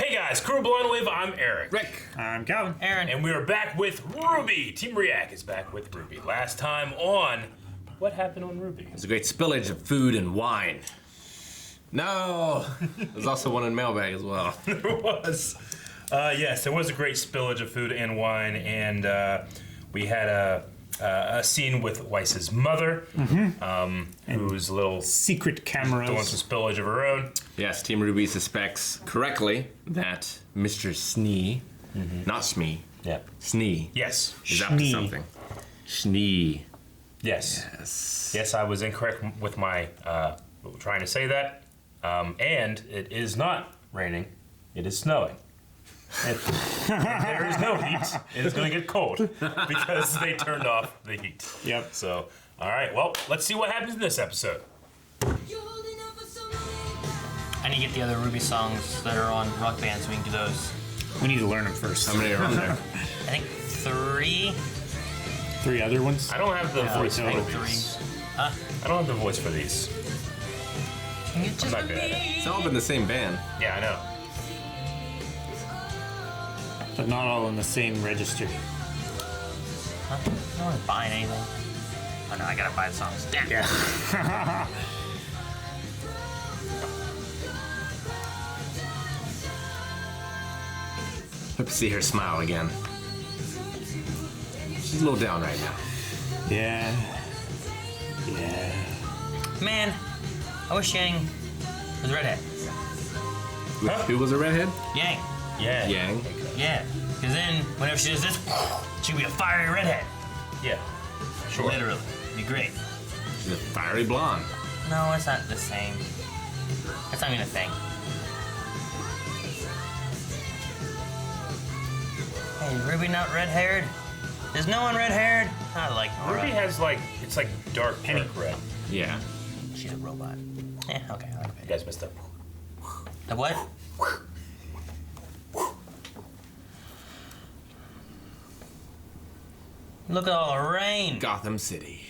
Hey guys, Crew of Blind Wave, I'm Eric. Rick. I'm Calvin. Aaron. And we are back with RWBY. Team React is back with RWBY. Last time on, what happened on RWBY? There's a great spillage of food and wine. No! There's also one in mailbag as well. There was. Yes, there was a great spillage of food and wine, and we had a scene with Weiss's mother, who's a little secret cameras doing some spillage of her own. Yes, Team RWBY suspects correctly that Mr. Snee, not Smee, Snee, Yes. is up to Schnee. something. Schnee. Yes. Yes. Yes, I was incorrect with my trying to say that. And it is not raining, it is snowing. And there is no heat. It is going to get cold because they turned off the heat. Yep. So, all right, well, let's see what happens in this episode. I need to get the other RWBY songs that are on Rock Band so we can do those. We need to learn them first. How many are on there? I think 3. 3 other ones? I don't have the voice I for think these. 3. Huh? I don't have the voice for these. Can you just not good at it. It's all been the same band. Yeah, I know. But not all in the same register. Huh? No one's buying anything. Oh no, I gotta buy the songs. Damn. Yeah. Hope to see her smile again. She's a little down right now. Yeah. Yeah. Man, I wish Yang was redhead. Who was a redhead? Yang. Yeah. Yang. Yeah. Because then, whenever she does this, she'd be a fiery redhead. Yeah. Sure. Literally. It'd be great. She's a fiery blonde. No, it's not the same. That's not even a thing. Hey, is RWBY not red-haired? Is no one red-haired? I like RWBY red. has like, it's like dark red. Yeah. She's a robot. Yeah, okay. I like You it. guys messed up. The what? Look at all the rain. Gotham City.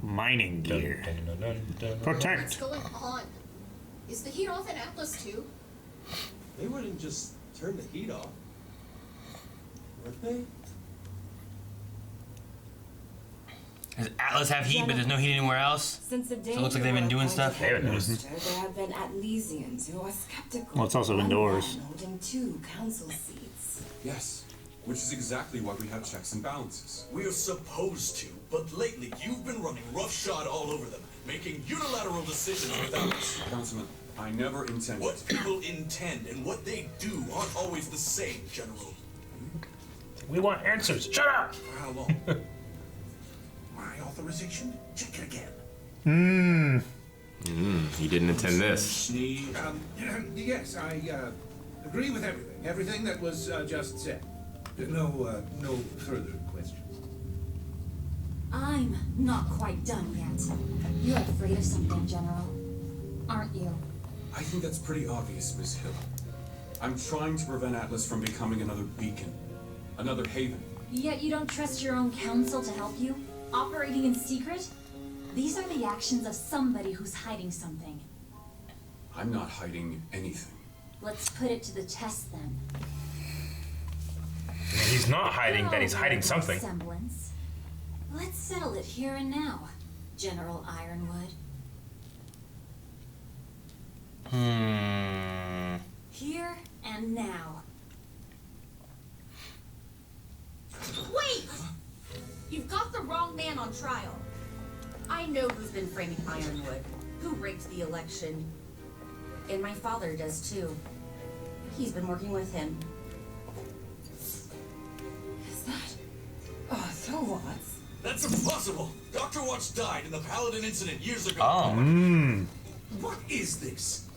Mining gear. What's Protect. going on? Is the heat off at Atlas too? They wouldn't just turn the heat off. Would they? Does Atlas have heat, but there's no heat anywhere else? Since the day So it looks like they've been doing stuff. They haven't noticed. There have been Atlesians who are skeptical. Well, it's also of one indoors. man holding 2 council seats. Yes. Which is exactly why we have checks and balances. We're supposed to, but lately you've been running roughshod all over them, making unilateral decisions without us. Councilman, I never intended. What people intend and what they do aren't always the same, General. We want answers. Shut up! For how long? My authorization? Check it again. You didn't intend this. Sneeze. Yes, I agree with everything. Everything that was just said. No further questions. I'm not quite done yet. You're afraid of something, General. Aren't you? I think that's pretty obvious, Miss Hill. I'm trying to prevent Atlas from becoming another beacon. Another haven. Yet you don't trust your own council to help you? Operating in secret? These are the actions of somebody who's hiding something. I'm not hiding anything. Let's put it to the test then. He's not hiding that he's hiding something. Semblance. Let's settle it here and now, General Ironwood. Here and now. Wait! You've got the wrong man on trial. I know who's been framing Ironwood, who rigged the election. And my father does too. He's been working with him. Is that Arthur Watts? That's impossible! Dr. Watts died in the Paladin incident years ago. Oh. What is this?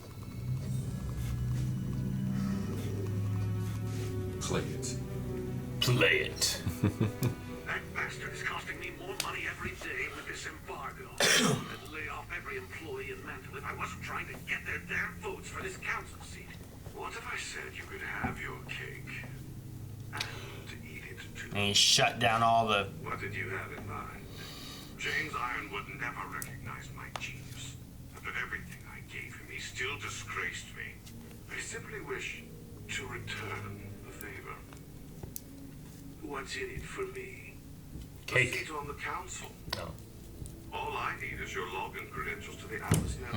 Play it. Play it. That bastard is costing me more money every day with this embargo. I'd lay off every employee in Mantle if I wasn't trying to get their damn votes for this council seat. What if I said you could have your cake and eat it too? And he shut down all the... What did you have in mind? James Ironwood never recognized my genius. After everything I gave him, he still disgraced me. I simply wish to return the favor. What's in it for me? Cake. A seat on the council. No. All I need is your login credentials to the Atlas Network.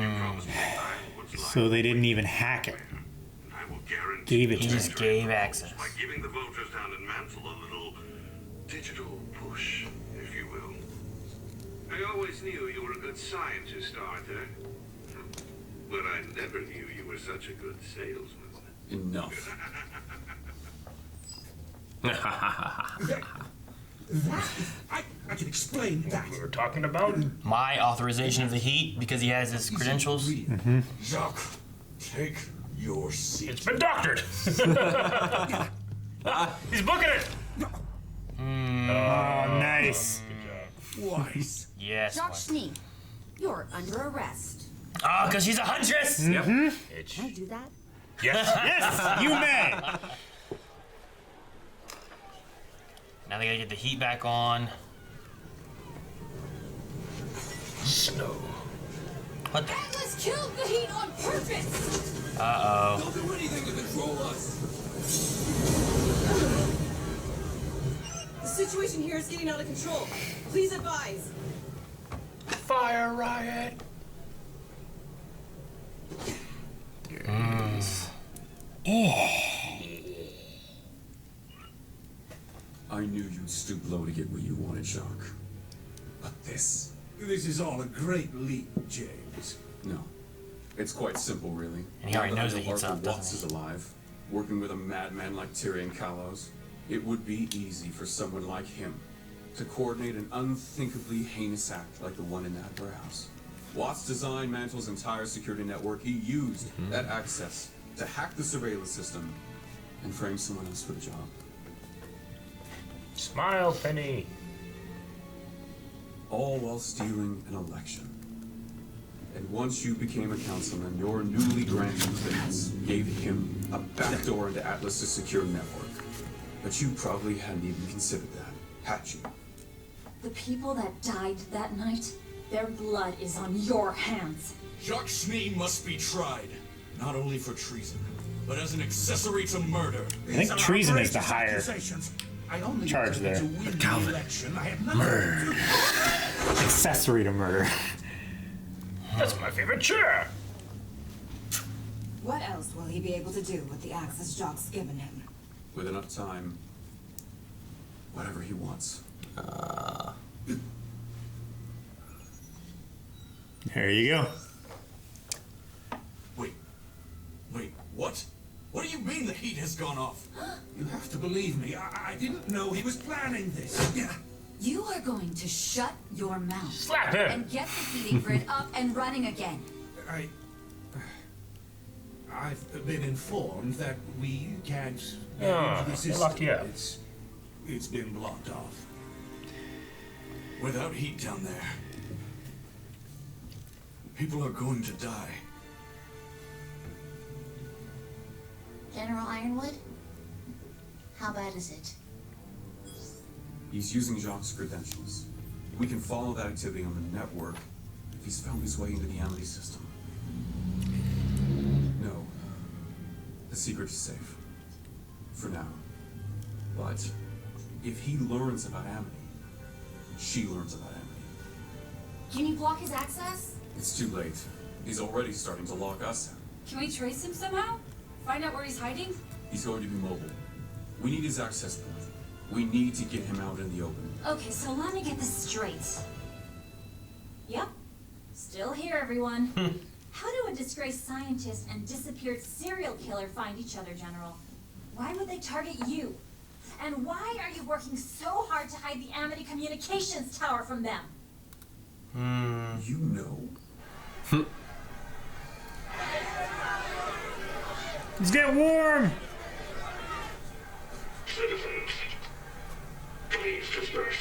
You promised me Ironwood's life. So they didn't even hack it. And I will guarantee Gave it He to just him. gave access. by giving the voters down in Mantle a little digital push, if you will. I always knew you were a good scientist, Arthur. But I never knew you were such a good salesman. Enough. I can explain that. We were talking about. My authorization of the heat because he has his credentials. Jacques, take your seat. It's been doctored. He's booking it. Oh, nice. Wise. Yes. Jacques Schnee, you're under arrest. Oh, because she's a huntress. Itch. Can I do that? Yes. Yes, you may. Now they gotta get the heat back on. Snow. What the? Atlas killed the heat on purpose! Uh-oh. Don't do anything to control us. The situation here is getting out of control. Please advise. Fire riot. I knew you'd stoop low to get what you wanted, Jacques. But this? This is all a great leap, James. No. It's quite simple, really. And he already Now that knows I the know heat's Arthur up, doesn't Watts he? is alive, working with a madman like Tyrion Kalos, it would be easy for someone like him to coordinate an unthinkably heinous act like the one in that warehouse. Watts designed Mantle's entire security network. He used that access to hack the surveillance system and frame someone else for the job. Smile, Penny. All while stealing an election. And once you became a councilman, your newly granted clearance gave him a backdoor into Atlas's secure network. But you probably hadn't even considered that, had you? The people that died that night, their blood is on your hands. Jacques Schnee must be tried, not only for treason, but as an accessory to murder. I think treason is the higher I only charge there. to win the election. I have nothing to Accessory to murder. That's my favorite chair. What else will he be able to do with the access Jacques given him? With enough time, whatever he wants. There you go. Wait, what? What do you mean the heat has gone off? You have to believe me. I didn't know he was planning this. You are going to shut your mouth. Slap him. And get the heating grid up and running again. I've been informed that we can't Ah, manage the they locked system. you up. It's been blocked off. Without heat down there, people are going to die. General Ironwood? How bad is it? He's using Jacques' credentials. We can follow that activity on the network if he's found his way into the Amity system. No. The secret is safe. For now. But if he learns about Amity, she learns about Amity. Can you block his access? It's too late. He's already starting to lock us out. Can we trace him somehow? Find out where he's hiding? He's going to be mobile. We need his access point. We need to get him out in the open. Okay, so let me get this straight. Yep. Still here, everyone. How do a disgraced scientist and disappeared serial killer find each other, General? Why would they target you? And why are you working so hard to hide the Amity communications tower from them? You know. Let's get warm. Citizens, please disperse.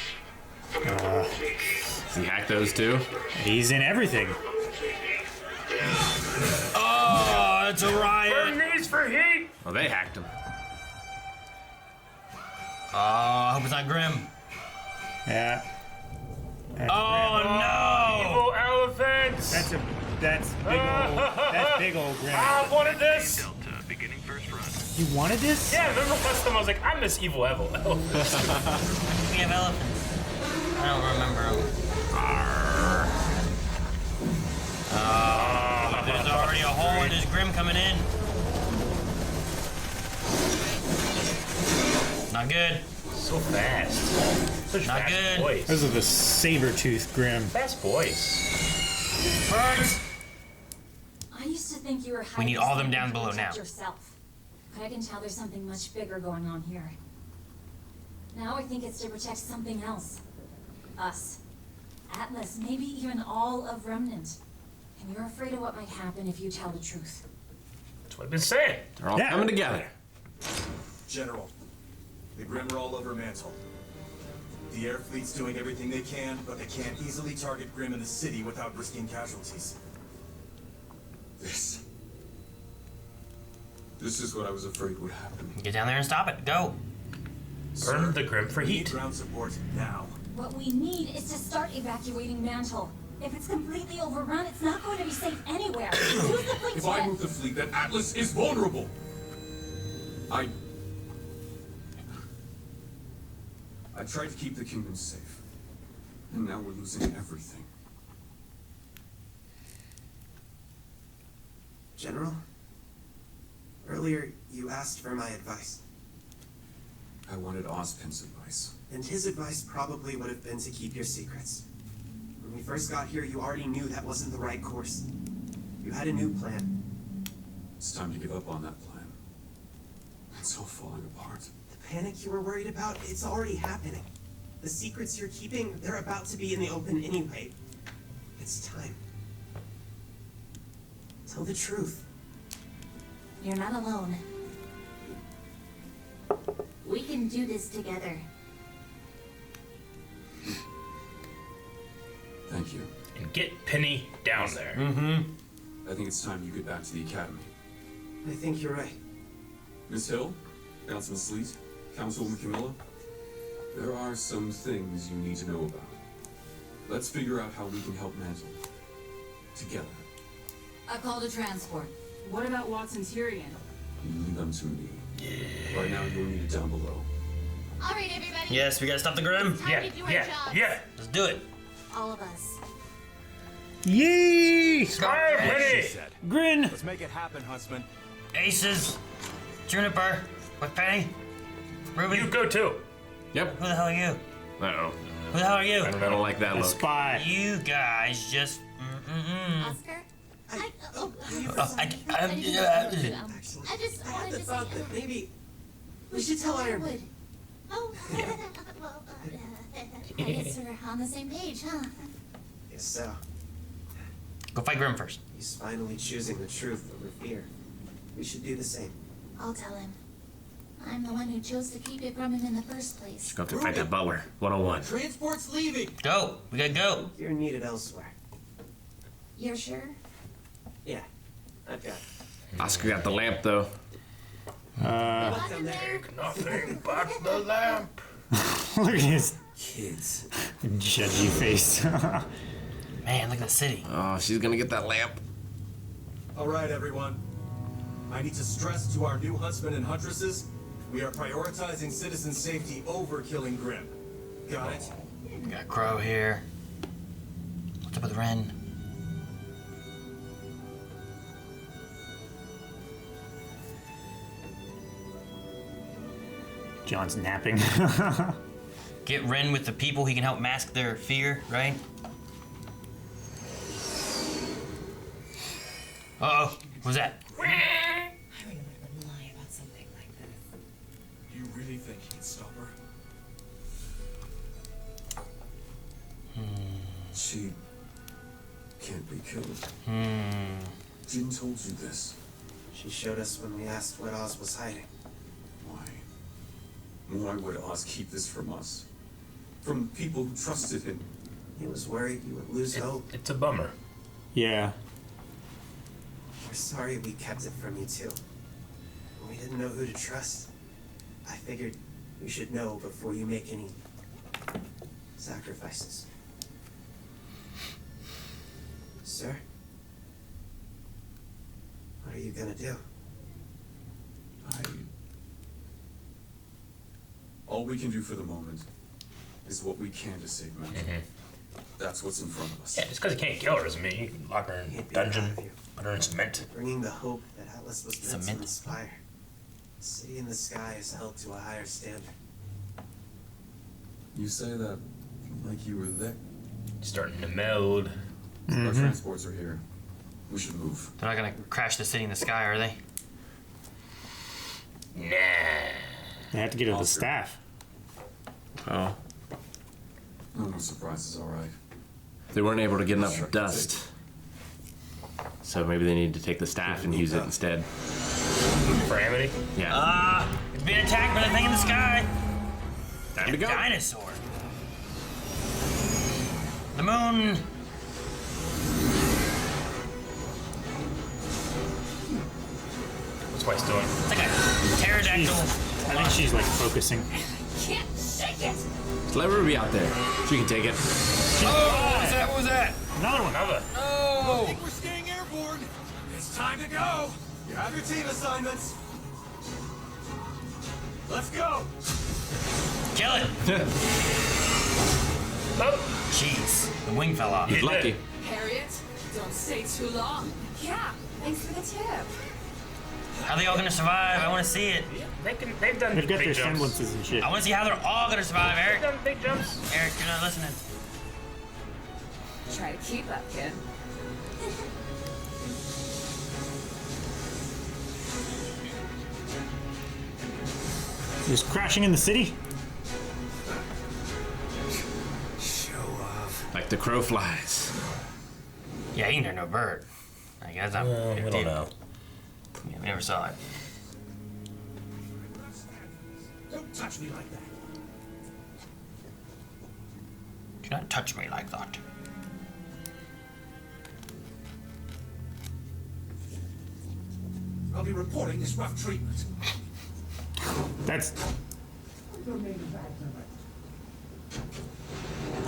Does he hack those too? He's in everything. Oh, it's a riot. Knees for heat. Oh, they hacked him. Oh, I hope it's not Grim. Yeah. That's Oh, Evil elephants. That's big old. That's big old Grim. I wanted this. Delta, beginning first You wanted this? Yeah, remember last time I was like, I'm this evil elephant. We have elephants. I don't remember them. There's already a hole and there's Grim coming in. Not good. So fast. Such Not fast good. boys. Those are the saber-tooth Grim. Fast boys. Birds! I used to think you were We need hiding all them something down to below protect now. Yourself. But I can tell there's something much bigger going on here. Now I think it's to protect something else. Us. Atlas, maybe even all of Remnant. And you're afraid of what might happen if you tell the truth. That's what I've been saying. They're all coming together. General, the Grim are all over Mantle. The air fleet's doing everything they can, but they can't easily target Grim in the city without risking casualties. This is what I was afraid would happen. Get down there and stop it. Go. Burn the Grim for we need heat. ground support now. What we need is to start evacuating Mantle. If it's completely overrun, it's not going to be safe anywhere. Use the fleet If I move the fleet, then Atlas is vulnerable. I tried to keep the kingdom safe, and now we're losing everything. General, earlier you asked for my advice. I wanted Ozpin's advice. And his advice probably would have been to keep your secrets. When we first got here, you already knew that wasn't the right course. You had a new plan. It's time to give up on that plan. It's all falling apart. The panic you were worried about, it's already happening. The secrets you're keeping, they're about to be in the open anyway. It's time. Tell the truth. You're not alone. We can do this together. Thank you. And get Penny down there. I think it's time you get back to the academy. I think you're right. Miss Hill, Councilman Sleet, Councilwoman Camilla, there are some things you need to know about. Let's figure out how we can help Mantle. Together. I called a transport. What about Watson's hearing? Leave them to me. Right now, you'll need it down below. All right, everybody. Yes, we gotta stop the Grim. Time to do our jobs. Yeah. Let's do it. All of us. Yee! Smile, Penny. Grin! Let's make it happen, Huntsman. Aces. Juniper. With Penny. Ruby. You go too. Yep. Who the hell are you? Uh-oh. Who the hell are you? I don't like that A look. spy. You guys just. Oscar? I just I wanted had the to thought say that maybe we should tell Ironwood. Ironwood. Oh, well, I guess we're on the same page, huh? Yes, so. Go fight Grim first. He's finally choosing the truth over fear. We should do the same. I'll tell him. I'm the one who chose to keep it from him in the first place. Just go have to fight that butler. 101. Transport's leaving. Go. We gotta go. You're needed elsewhere. You're sure? Yeah, I've got it. Oscar got the lamp, though. Lock him there. Nothing but the lamp. Look at his Kids. judgy face. Man, look at the city. Oh, she's gonna get that lamp. All right, everyone. I need to stress to our new huntsmen and huntresses, we are prioritizing citizen safety over killing Grim. Got it? We got Crow here. What's up with Ren? John's napping. Get Ren with the people. He can help mask their fear, right? Uh-oh. What's that? I wouldn't lie about something like this. Do you really think he'd stop her? She can't be killed. Jin told you this. She showed us when we asked what Oz was hiding. Why? Why would Oz keep this from us? From people who trusted him? He was worried you would lose hope. It's a bummer. Yeah. We're sorry we kept it from you too. We didn't know who to trust. I figured you should know before you make any sacrifices. Sir? What are you gonna do? I All we can do for the moment is what we can to save Mantle. That's what's in front of us. Yeah, just because you can't kill her doesn't mean you can lock her in a dungeon, put her in cement. Bringing the hope that Atlas was meant to Cement. inspire. The city in the sky is held to a higher standard. You say that like you were there. Starting to meld. Our transports are here. We should move. They're not gonna crash the city in the sky, are they? Nah. They have to get to the staff. Oh. Oh, no surprises, all right. They weren't able to get enough dust. So maybe they need to take the staff and use it instead. For Amity? Yeah. It's being attacked by the thing in the sky. Time to go. Dinosaur. The moon. What's Weiss doing? It's like a pterodactyl. I think she's like focusing. Can't shake it! Just let RWBY out there. She can take it. Oh, what was that? What was that? Another one. Another. Oh! We're staying airborne. It's time to go. You have your team assignments. Let's go. Kill it. Oh, Jeez, the wing fell off. He's You lucky. did. Harriet, don't stay too long. Yeah, thanks for the tip. How are they all gonna survive? I want to see it. they've done They've got big their jumps. semblances and shit. I want to see how they're all gonna survive, They've Eric. done big jumps. Eric, you're not listening. Try to keep up, kid. Just crashing in the city. Show off. Like the crow flies. Yeah, he ain't no bird. I guess I'm. We don't know. Yeah, we never saw it. Don't touch me like that. Do not touch me like that. I'll be reporting this rough treatment. That's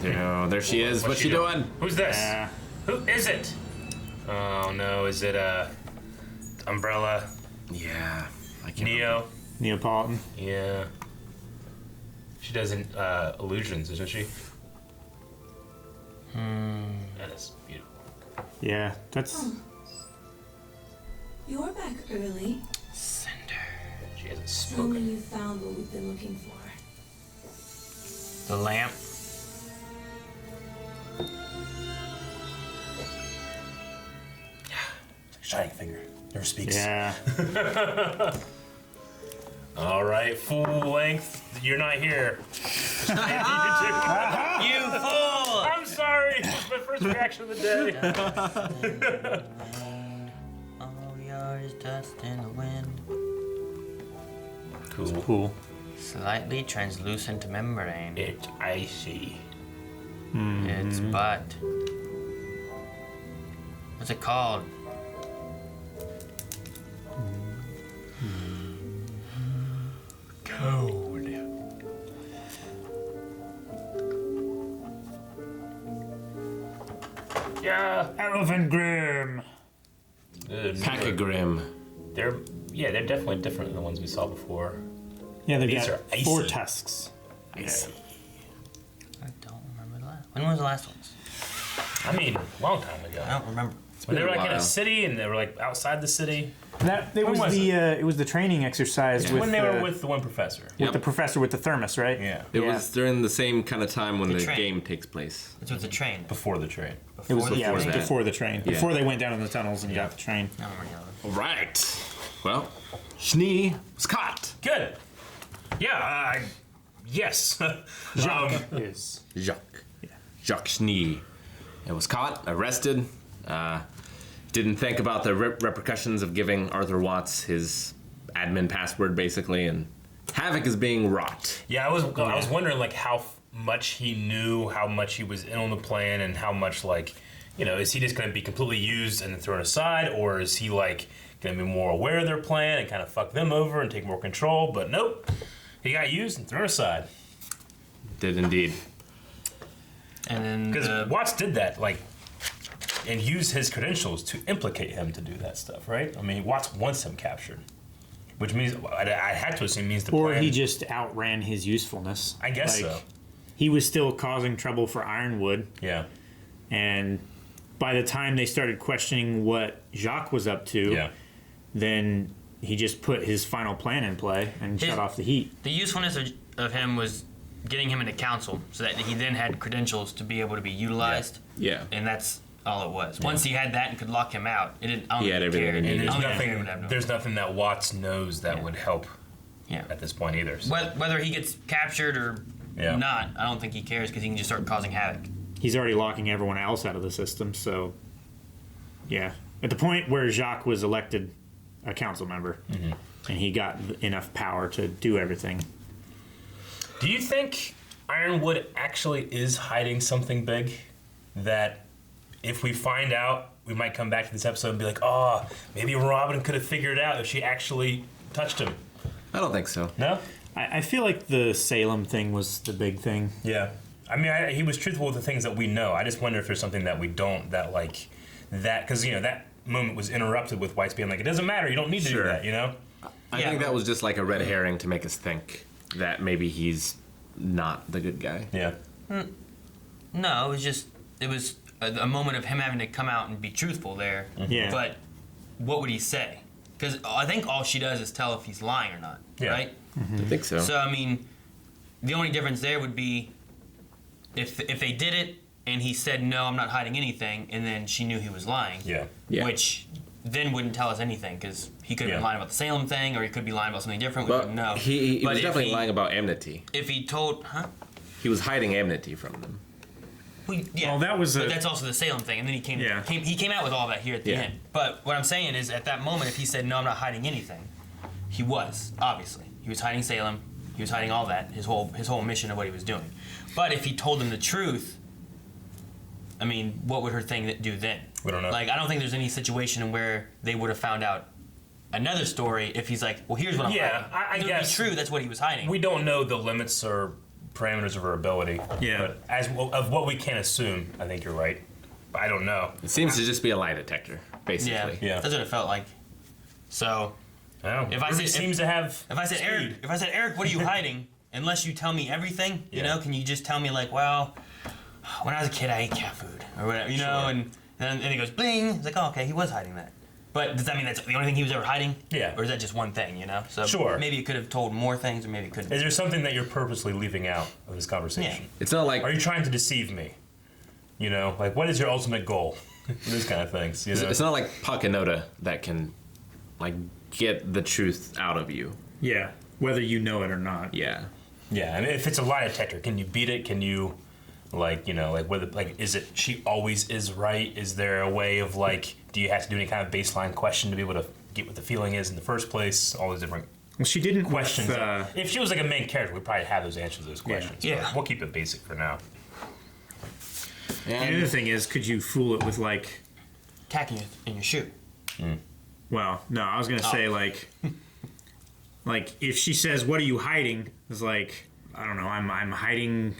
There she is. What's she doing? Who's this? Who is it? Oh no, is it Umbrella? Yeah. I can't Neo? Neapolitan. Yeah. She does illusions, isn't she? That is beautiful. Yeah, that's You're back early. Cinder. She hasn't Tell me spoken. you found what we've been looking for. The lamp. Shining finger. Never speaks. yeah. All right, full length. You're not here. You fool! I'm sorry. It's my first reaction of the day. All we are is dust in the wind. Cool. Cool. Slightly translucent membrane. It's icy. It's but. What's it called? Code. Yeah. Elephant Grim. Packagrim. They're definitely different than the ones we saw before. Yeah, they These got are four icy. tusks. Icy. I don't remember the last. When was the last ones? I mean, a long time ago. I don't remember. When they been were a like in while. a city and they were like outside the city. That it When was was it was the training exercise with When they were with the one professor. with the professor with the thermos, right? Yeah. It was during the same kind of time when The the train. game takes place. It's with the train. Before the train. It was the yeah, it was before that. before the train. Yeah. Before they went down in the tunnels and got the train. I don't remember the other. All right. Well, Schnee was caught. Good. Yeah. Yes. Is Jacques. Jacques Schnee. It was caught, arrested. Didn't think about the repercussions of giving Arthur Watts his admin password, basically, and havoc is being wrought. Yeah, I was wondering like how much he knew, how much he was in on the plan, and how much like, is he just going to be completely used and then thrown aside, or is he like going to be more aware of their plan and kind of fuck them over and take more control? But nope, he got used and thrown aside. Did indeed. And then Because Watts did that, like, and used his credentials to implicate him to do that stuff, right? I mean, Watts wants him captured. Which means I had to assume means the Or plan. he just outran his usefulness. I guess so. He was still causing trouble for Ironwood, Yeah. and by the time they started questioning what Jacques was up to, Yeah. then he just put his final plan in play and shut off the heat. The usefulness of him was getting him into council so that he then had credentials to be able to be utilized. Yeah. And that's all it was. Once he had that and could lock him out, it didn't. I don't He think had he everything cared. he And needed. there's I don't think he nothing. would have no- There's nothing that Watts knows that would help. Yeah. At this point either. So. Whether he gets captured or Yeah. not, I don't think he cares because he can just start causing havoc. He's already locking everyone else out of the system, so yeah. At the point where Jacques was elected a council member, and he got enough power to do everything. Do you think Ironwood actually is hiding something big that if we find out, we might come back to this episode and be like, oh, maybe Robin could have figured it out if she actually touched him? I don't think so. No? I feel like the Salem thing was the big thing. Yeah. I mean, he was truthful with the things that we know. I just wonder if there's something that we don't, because, that moment was interrupted with White's being like, it doesn't matter, you don't need to do Sure. that, I think that was just like a red herring to make us think that maybe he's not the good guy. Yeah. No, it was a moment of him having to come out and be truthful there. Yeah. But what would he say? Because I think all she does is tell if he's lying or not, right? I think so. So I mean, the only difference there would be if they did it and he said no, I'm not hiding anything, and then she knew he was lying. Yeah. Which then wouldn't tell us anything because he could have Yeah. been lying about the Salem thing, or he could be lying about something different. We But wouldn't know. he But was if definitely lying about enmity. If he told, He was hiding enmity from them. Well, yeah. Well, that was but a- that's also the Salem thing, and then he came. Yeah. He came out with all that here at the Yeah. end. But what I'm saying is, at that moment, if he said no, I'm not hiding anything, he was obviously he was hiding Salem. He was hiding all that, his whole mission of what he was doing. But if he told them the truth, I mean, what would her thing do then? We don't know. Like, I don't think there's any situation where they would have found out another story if he's like, well, here's what I'm Yeah, hiding. I If it guess. would be true, that's what he was hiding. We don't know the limits or parameters of her ability. Yeah. But of what we can assume, I think you're right. But I don't know. It seems to just be a lie detector, basically. Yeah. That's what it felt like. So, I don't know. if I Ruby said, seems to have. if I said speed. Eric, what are you hiding? Unless you tell me everything, you know, can you just tell me like, well, when I was a kid, I ate cat food or whatever, you know, Sure. and then he goes bling. It's like, oh, okay, he was hiding that. But does that mean that's the only thing he was ever hiding? Yeah. Or is that just one thing, you know? So Sure. maybe you could have told more things, or maybe you couldn't. Is there something that you're purposely leaving out of this conversation? Yeah. It's not like Are you trying to deceive me? You know, like what is your ultimate goal? Those kind of things. You know? it's not like Pakinoda that can like get the truth out of you. Yeah, whether you know it or not. Yeah. Yeah, I mean, if it's a lie detector, can you beat it? Can you, whether is it she always is right? Is there a way of do you have to do any kind of baseline question to be able to get what the feeling is in the first place? All those different Well, she didn't questions. With, If she was like a main character, we'd probably have those answers to those questions. Yeah. But we'll keep it basic for now. the other thing is, could you fool it with Tacking it in your shoe. Well, no, I was gonna say like if she says, "What are you hiding?" It's like, I don't know, I'm hiding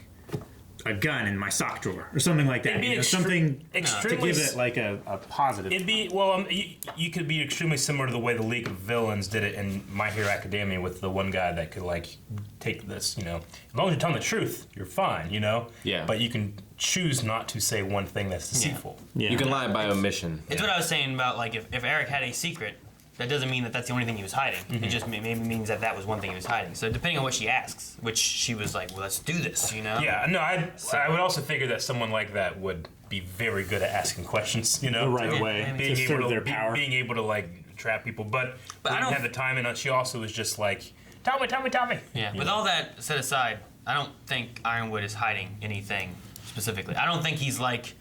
a gun in my sock drawer or something like that. It'd be You know, extre- something to extremely give it like a positive. It'd be you could be extremely similar to the way the League of Villains did it in My Hero Academia with the one guy that could take this. As long as you're telling the truth, you're fine. Yeah. But you can choose not to say one thing that's deceitful. Yeah. You can lie by omission. It's what I was saying about if Eric had a secret, that doesn't mean that that's the only thing he was hiding. It just maybe means that was one thing he was hiding. So depending on what she asks, which she was like, well, let's do this, you know? Yeah, no, I would also figure that someone like that would be very good at asking questions, the right to- way being to able serve to their power. being able to trap people, but I didn't don't- have the time, and she also was just like, tell me. Yeah, with all that set aside, I don't think Ironwood is hiding anything specifically. I don't think he's like,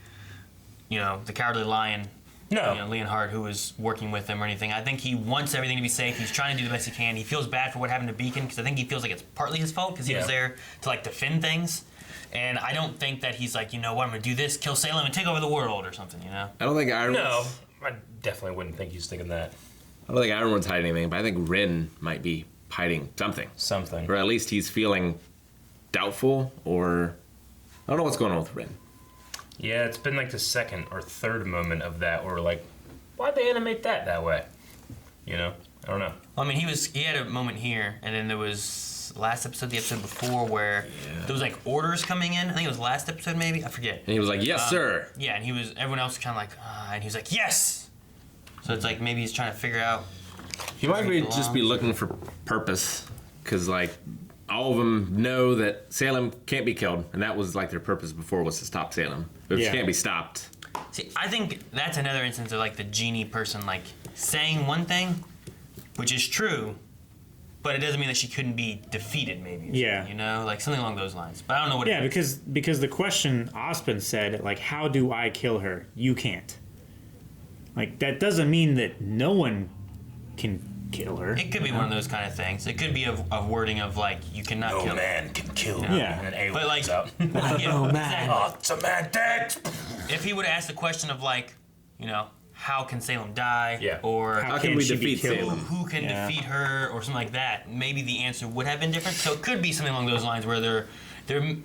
the Cowardly Lion, No. Leonhard, who was working with him or anything. I think he wants everything to be safe. He's trying to do the best he can. He feels bad for what happened to Beacon because I think he feels like it's partly his fault because he was Yeah. there to defend things. And I don't think that he's like, you know what, I'm gonna do this, kill Salem, and take over the world or something. I don't think Ironwood's, No, I definitely wouldn't think he's thinking that. I don't think Ironwood's hiding anything, but I think Rin might be hiding something. Something. Or at least he's feeling doubtful, or I don't know what's going on with Rin. Yeah, it's been the second or third moment of that where we're like, why'd they animate that way? I don't know. Well, I mean, he had a moment here, and then there was last episode, the episode before, where there was like orders coming in. I think it was last episode, maybe. I forget. And he was like, "Yes, sir." Yeah, and everyone else was kind of like, and he was like, "Yes." So it's like maybe he's trying to figure out. He might just be looking for purpose, because like all of them know that Salem can't be killed, and that was like their purpose before, was to stop Salem. But if she can't be stopped. See, I think that's another instance of like the genie person like saying one thing, which is true, but it doesn't mean that she couldn't be defeated. Maybe. Yeah. You know, like something along those lines. But I don't know what. Yeah, because the question Ospen said, like, how do I kill her? You can't. Like, that doesn't mean that no one can kill her. It could be one of those kind of things. It could be a wording of like, you cannot kill. No man can kill. Yeah. And then But like, out. No man. Oh, it's a man dead. If he would ask the question of like, you know, how can Salem die? Yeah. Or How can we she be defeat killed? Salem? who can defeat her or something like that, maybe the answer would have been different. So it could be something along those lines where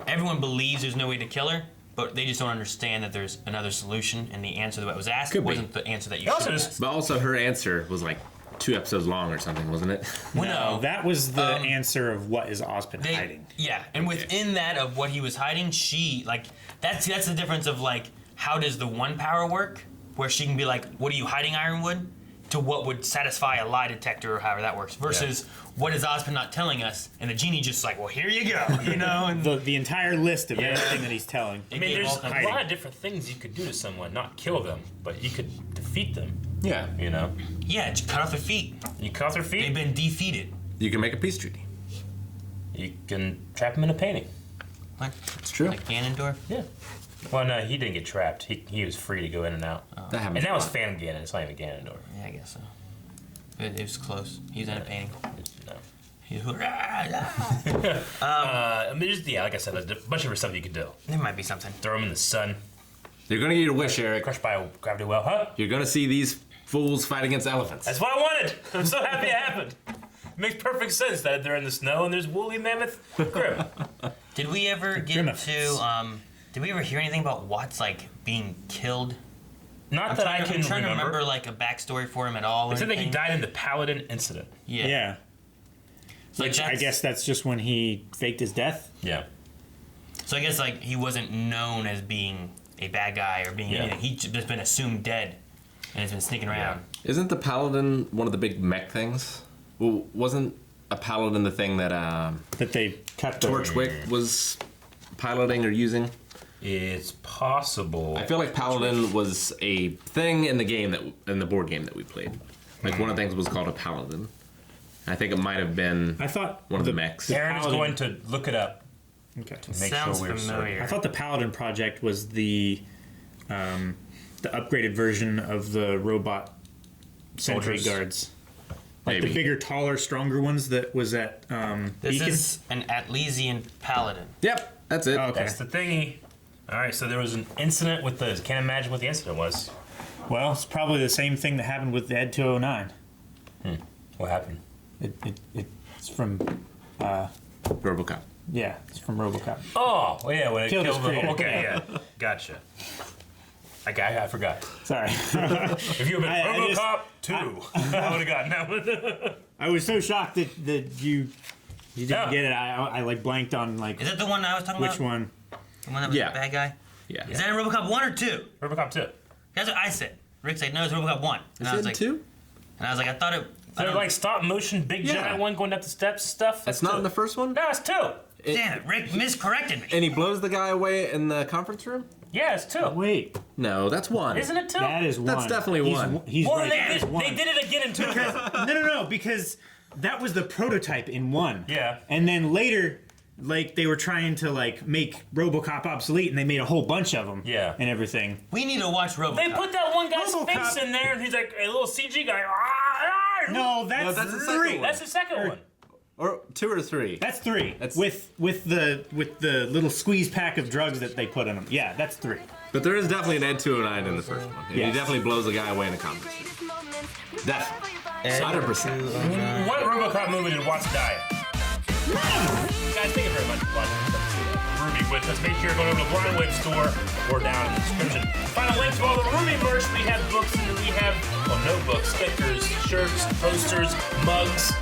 everyone believes there's no way to kill her, but they just don't understand that there's another solution, and the answer that was asked wasn't the answer that you should have asked. But also, her answer was like 2 episodes long or something, wasn't it? Well, no, that was the answer of what is Ospen hiding. Yeah, and within that of what he was hiding, she like that's the difference of like how does the one power work, where she can be like, what are you hiding, Ironwood? To what would satisfy a lie detector or however that works, versus what is Ospen not telling us, and the genie just like, well, here you go, you know? And the entire list of everything that he's telling. I mean, there's a lot of different things you could do to someone, not kill them, but you could defeat them. Yeah. You know? Yeah, just cut off their feet. You cut off their feet? They've been defeated. You can make a peace treaty. You can trap them in a painting. Like, it's true. Like Ganondorf? Yeah. Well, no, he didn't get trapped. He was free to go in and out. That happens. And that was Phantom Ganon. It's not even Ganondorf. Yeah, I guess so. It was close. He was in a painting. No. He was, I mean, like I said, there's a bunch of other stuff you could do. there might be something. Throw them in the sun. You're gonna get your wish, Eric. Crushed by a gravity well, huh? You're gonna see these fools fight against elephants. That's what I wanted. I'm so happy it happened. It makes perfect sense that they're in the snow and there's woolly mammoth Grim. Did we ever get into, did we ever hear anything about Watts, like, being killed? Not that I can I'm trying remember. to remember, like, a backstory for him at all. They said that he died in the Paladin incident. Yeah. So Which I guess that's just when he faked his death. Yeah. So I guess, like, he wasn't known as being a bad guy or being anything. He's just been assumed dead and has been sneaking around. Isn't the Paladin one of the big mech things? Well, wasn't a Paladin the thing that that they cut Torchwick was piloting or using? It's possible. I feel like Paladin was a thing in the game in the board game that we played. Like one of the things was called a Paladin. I think it might have been. I thought one of the mechs. Aaron is going to look it up. Okay. To make sure we're certain. I thought the Paladin project was the upgraded version of the robot sentry Soldiers. guards. Like Maybe. the bigger, taller, stronger ones that was at This Beacon. is an Atlesian Paladin. Yep, that's it. Oh, okay. That's the thingy. All right, so there was an incident with the. Can't imagine what the incident was. Well, it's probably the same thing that happened with the Ed 209. What happened? It's from RoboCop. yeah, it's from RoboCop. Oh, well, yeah, when it Killed killed his the. creator. Okay, yeah, gotcha. I forgot. Sorry. If you had been I just- RoboCop 2, I would have gotten that one. I was so shocked that you didn't get it. I like blanked on like Is that the one I was talking which about? one. The one that was Yeah. the bad guy? Yeah. Is that in RoboCop 1 or 2? RoboCop 2. That's what I said. Rick said, no, it's RoboCop 1. And I was like, two? And I was like, I thought it. I So don't- like stop motion, big Yeah. giant one going up the steps stuff. That's not in the first one? No, it's 2. Damn it, Rick miscorrected me. And he blows the guy away in the conference room? Yeah, it's 2. Wait, No, that's one. Isn't it 2? that is one. That's definitely one. He's Well, right. they That is did, one. they did it again in 2. No, because that was the prototype in one. Yeah. And then later, like they were trying to like make RoboCop obsolete, and they made a whole bunch of them. Yeah. And everything. We need to watch RoboCop. They put that one guy's RoboCop. face in there, and he's like a little CG guy. No, that's, that's the three. second one. That's the second one. Or 2 or 3. That's 3. That's- with the little squeeze pack of drugs that they put in them. Yeah, that's 3. But there is definitely an Ed 209 in the first one. And Yes. he definitely blows the guy away in a conference room. Definitely. 100%. What RoboCop movie did Watts die in? Guys, thank you very much for watching. RWBY with us. Make sure you're going over to the Blind Wave store or down in the description. Find a link to all the RWBY merch. We have books and we have, well, notebooks, stickers, shirts, posters, mugs,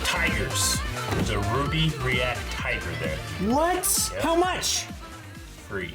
tigers. There's a RWBY React tiger there. What? Yep. How much? Free.